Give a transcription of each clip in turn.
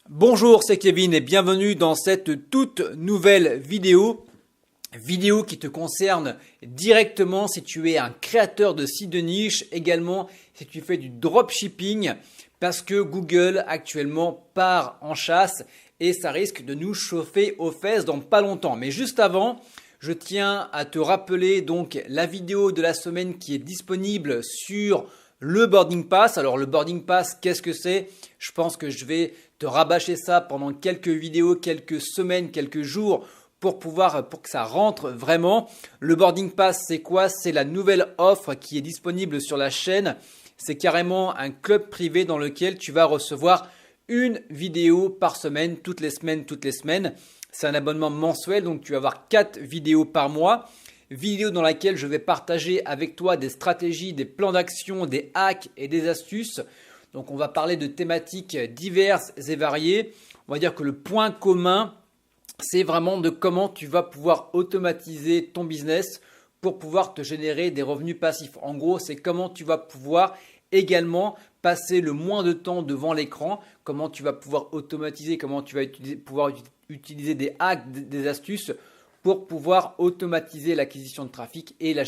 Bonjour, c'est Kevin et bienvenue dans cette toute nouvelle vidéo qui te concerne directement si tu es un créateur de site de niche, également si tu fais du dropshipping parce que Google actuellement part en chasse et ça risque de nous chauffer aux fesses dans pas longtemps. Mais juste avant, je tiens à te rappeler donc la vidéo de la semaine qui est disponible sur le boarding pass. Alors le boarding pass, qu'est-ce que c'est? Je pense que je vais te rabâcher ça pendant quelques vidéos, quelques semaines, quelques jours pour que ça rentre vraiment. Le boarding pass, c'est quoi? C'est la nouvelle offre qui est disponible sur la chaîne. C'est carrément un club privé dans lequel tu vas recevoir une vidéo par semaine, toutes les semaines. C'est un abonnement mensuel, donc tu vas avoir 4 vidéos par mois. Vidéo dans laquelle je vais partager avec toi des stratégies, des plans d'action, des hacks et des astuces. Donc on va parler de thématiques diverses et variées. On va dire que le point commun, c'est vraiment de comment tu vas pouvoir automatiser ton business pour pouvoir te générer des revenus passifs. En gros, c'est comment tu vas pouvoir également passer le moins de temps devant l'écran, comment tu vas pouvoir automatiser, comment tu vas pouvoir utiliser des hacks, des astuces pour pouvoir automatiser l'acquisition de trafic et la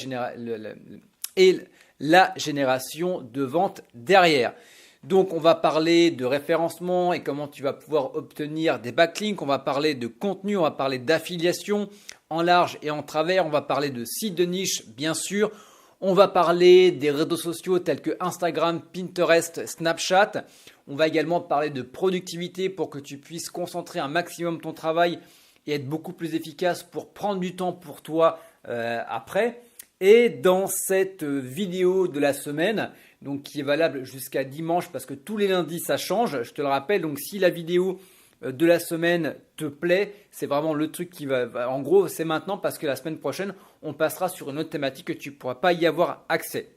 génération de ventes derrière. Donc, on va parler de référencement et comment tu vas pouvoir obtenir des backlinks. On va parler de contenu, on va parler d'affiliation en large et en travers. On va parler de sites de niche, bien sûr. On va parler des réseaux sociaux tels que Instagram, Pinterest, Snapchat. On va également parler de productivité pour que tu puisses concentrer un maximum ton travail et être beaucoup plus efficace pour prendre du temps pour toi après. Et dans cette vidéo de la semaine, donc qui est valable jusqu'à dimanche parce que tous les lundis ça change, je te le rappelle, donc si la vidéo de la semaine te plaît, c'est vraiment le truc qui va en gros c'est maintenant parce que la semaine prochaine on passera sur une autre thématique que tu ne pourras pas y avoir accès.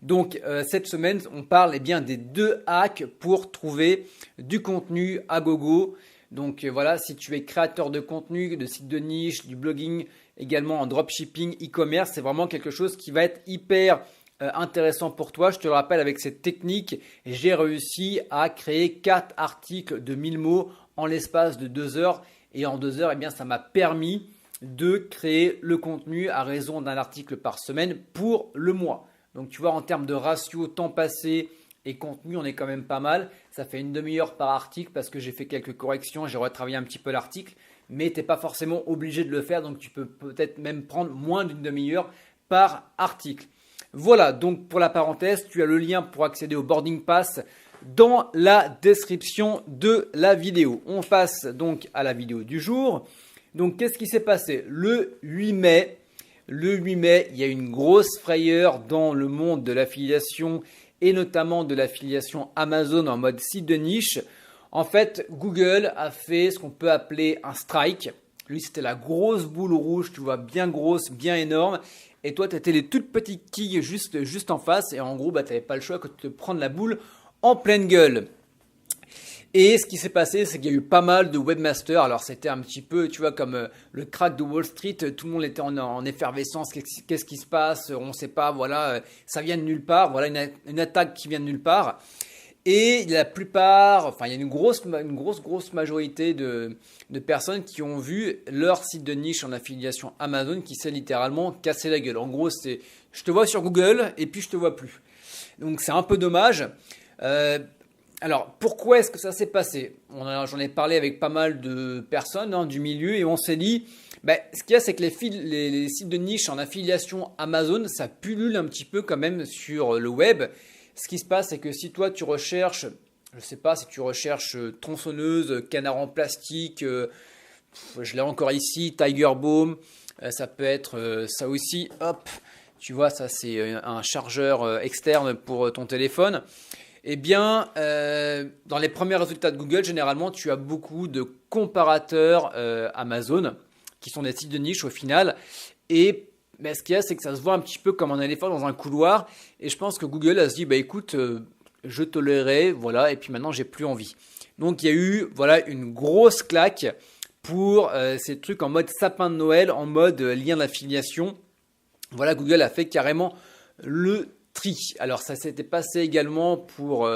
Donc cette semaine on parle bien des 2 hacks pour trouver du contenu à gogo. Donc voilà, si tu es créateur de contenu, de sites de niche, du blogging, également en dropshipping, e-commerce, c'est vraiment quelque chose qui va être hyper intéressant pour toi. Je te le rappelle, avec cette technique, j'ai réussi à créer 4 articles de 1000 mots en l'espace de 2 heures. Et en 2 heures, eh bien, ça m'a permis de créer le contenu à raison d'un article par semaine pour le mois. Donc tu vois, en termes de ratio temps passé et contenu, on est quand même pas mal. Ça fait une demi-heure par article parce que j'ai fait quelques corrections, j'ai retravaillé un petit peu l'article. Mais tu n'es pas forcément obligé de le faire, donc tu peux peut-être même prendre moins d'une demi-heure par article. Voilà, donc pour la parenthèse, tu as le lien pour accéder au boarding pass dans la description de la vidéo. On passe donc à la vidéo du jour. Donc qu'est-ce qui s'est passé? Le 8 mai, il y a une grosse frayeur dans le monde de l'affiliation et notamment de l'affiliation Amazon en mode site de niche. En fait, Google a fait ce qu'on peut appeler un strike. Lui, c'était la grosse boule rouge, tu vois, bien grosse, bien énorme. Et toi, tu étais les toutes petites quilles juste en face. Et en gros, tu n'avais pas le choix que de te prendre la boule en pleine gueule. Et ce qui s'est passé, c'est qu'il y a eu pas mal de webmasters. Alors, c'était un petit peu, tu vois, comme le crack de Wall Street. Tout le monde était en effervescence. Qu'est-ce qui se passe? On ne sait pas. Voilà, ça vient de nulle part. Voilà une attaque qui vient de nulle part. Et la plupart, enfin, il y a une grosse majorité de personnes qui ont vu leur site de niche en affiliation Amazon qui s'est littéralement cassé la gueule. En gros, c'est je te vois sur Google et puis je te vois plus. Donc, c'est un peu dommage. Alors, pourquoi est-ce que ça s'est passé? J'en ai parlé avec pas mal de personnes du milieu et on s'est dit, ce qu'il y a, c'est que les sites de niche en affiliation Amazon, ça pullule un petit peu quand même sur le web. Ce qui se passe, c'est que si toi tu recherches, je ne sais pas, si tu recherches tronçonneuse, canard en plastique, je l'ai encore ici, Tiger Balm, ça peut être ça aussi, hop, tu vois, ça c'est un chargeur externe pour ton téléphone. Eh bien, dans les premiers résultats de Google, généralement, tu as beaucoup de comparateurs Amazon qui sont des sites de niche au final. Et ce qu'il y a, c'est que ça se voit un petit peu comme un éléphant dans un couloir. Et je pense que Google a se dit, écoute, je tolérais, voilà, et puis maintenant, j'ai plus envie. Donc, il y a eu une grosse claque pour ces trucs en mode sapin de Noël, en mode lien d'affiliation. Voilà, Google a fait carrément le tri. Alors, ça s'était passé également pour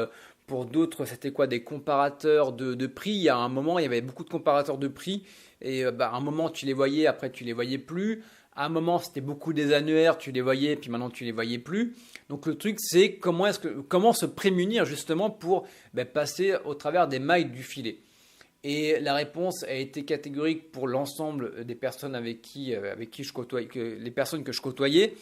Pour d'autres, c'était quoi? Des comparateurs de prix. Il y a un moment, il y avait beaucoup de comparateurs de prix. Et à un moment, tu les voyais, après, tu les voyais plus. À un moment, c'était beaucoup des annuaires, tu les voyais, puis maintenant, tu les voyais plus. Donc, le truc, c'est comment se prémunir justement pour passer au travers des mailles du filet. Et la réponse a été catégorique pour l'ensemble des personnes avec qui je côtoyais, les personnes que je côtoyais,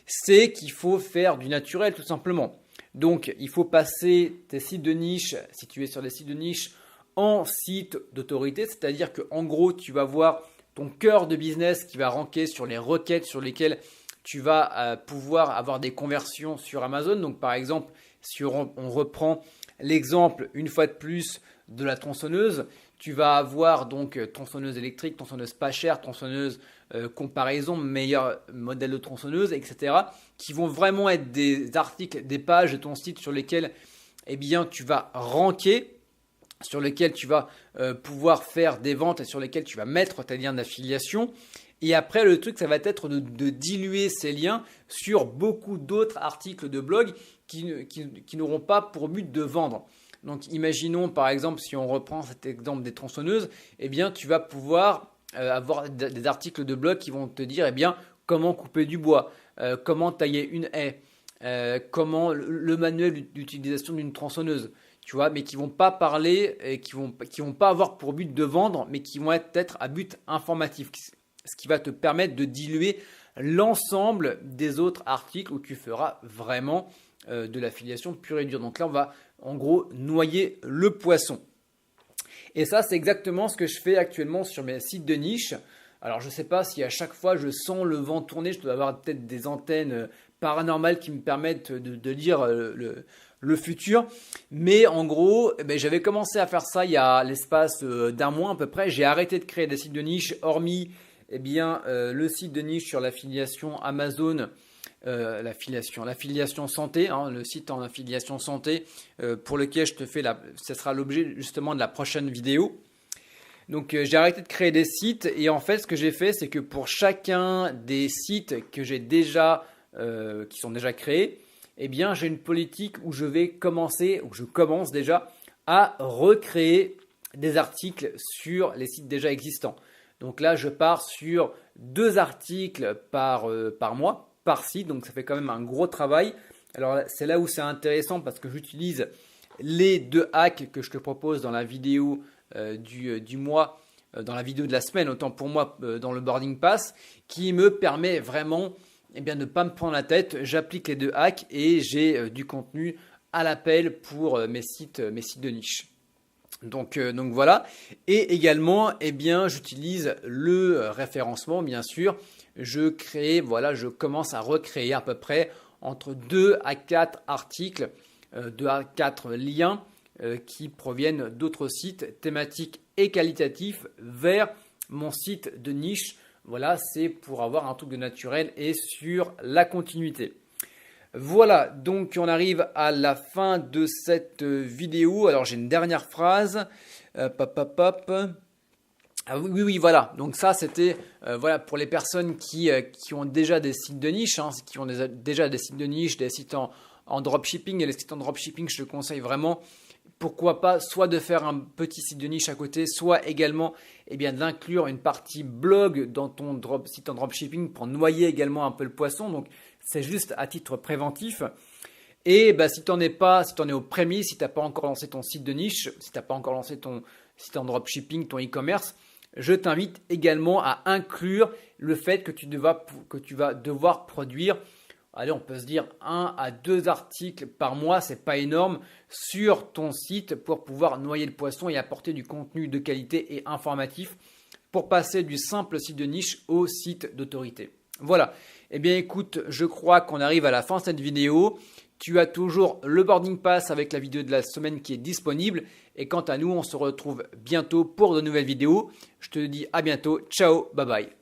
c'est qu'il faut faire du naturel tout simplement. Donc, il faut passer tes sites de niche, si tu es sur des sites de niche, en site d'autorité, c'est-à-dire qu'en gros, tu vas voir ton cœur de business qui va ranker sur les requêtes sur lesquelles tu vas pouvoir avoir des conversions sur Amazon. Donc, par exemple, si on reprend l'exemple une fois de plus de la tronçonneuse, tu vas avoir donc tronçonneuse électrique, tronçonneuse pas chère, tronçonneuse comparaison, meilleur modèle de tronçonneuse, etc. qui vont vraiment être des articles, des pages de ton site sur lesquels tu vas ranker, sur lesquels tu vas pouvoir faire des ventes et sur lesquels tu vas mettre tes liens d'affiliation. Et après, le truc, ça va être de diluer ces liens sur beaucoup d'autres articles de blog qui n'auront pas pour but de vendre. Donc, imaginons par exemple, si on reprend cet exemple des tronçonneuses, tu vas pouvoir avoir des articles de blog qui vont te dire comment couper du bois, comment tailler une haie, comment le manuel d'utilisation d'une tronçonneuse. Tu vois, mais qui vont pas parler et qui vont pas avoir pour but de vendre, mais qui vont être à but informatif, ce qui va te permettre de diluer l'ensemble des autres articles où tu feras vraiment de l'affiliation pure et dure. Donc là, on va en gros noyer le poisson. Et ça, c'est exactement ce que je fais actuellement sur mes sites de niche. Alors, je ne sais pas si à chaque fois je sens le vent tourner, je dois avoir peut-être des antennes paranormales qui me permettent de lire le futur. Mais en gros, j'avais commencé à faire ça il y a l'espace d'un mois à peu près. J'ai arrêté de créer des sites de niche, hormis le site de niche sur l'affiliation Amazon, l'affiliation santé, le site en affiliation santé pour lequel je te fais ce sera l'objet justement de la prochaine vidéo. Donc j'ai arrêté de créer des sites et en fait ce que j'ai fait c'est que pour chacun des sites que j'ai déjà qui sont déjà créés, j'ai une politique où je commence déjà à recréer des articles sur les sites déjà existants. Donc là je pars sur 2 articles par mois, par site, donc ça fait quand même un gros travail. Alors c'est là où c'est intéressant parce que j'utilise les 2 hacks que je te propose dans la vidéo du mois, dans la vidéo de la semaine, autant pour moi dans le Boarding Pass, qui me permet vraiment de ne pas me prendre la tête. J'applique les 2 hacks et j'ai du contenu à l'appel pour mes sites de niche. Donc voilà. Et également, j'utilise le référencement, bien sûr. Je commence à recréer à peu près entre 2 à 4 articles, 2 à 4 liens qui proviennent d'autres sites thématiques et qualitatifs vers mon site de niche. Voilà, c'est pour avoir un truc de naturel et sur la continuité. Voilà, donc on arrive à la fin de cette vidéo. Alors j'ai une dernière phrase. Ah oui, voilà. Donc ça, c'était pour les personnes qui ont déjà des sites de niche, qui ont déjà des sites de niche, des sites en dropshipping. Et les sites en dropshipping, je te conseille vraiment, pourquoi pas, soit de faire un petit site de niche à côté, soit également d'inclure une partie blog dans ton site en dropshipping pour noyer également un peu le poisson. Donc c'est juste à titre préventif. Et si tu n'en es aux prémices, si tu n'as pas encore lancé ton site de niche, si tu n'as pas encore lancé ton site en dropshipping, ton e-commerce, je t'invite également à inclure le fait que tu vas devoir produire, allez, on peut se dire 1 à 2 articles par mois, c'est pas énorme, sur ton site pour pouvoir noyer le poisson et apporter du contenu de qualité et informatif pour passer du simple site de niche au site d'autorité. Voilà. Écoute, je crois qu'on arrive à la fin de cette vidéo. Tu as toujours le Boarding Pass avec la vidéo de la semaine qui est disponible. Et quant à nous, on se retrouve bientôt pour de nouvelles vidéos. Je te dis à bientôt. Ciao, bye bye.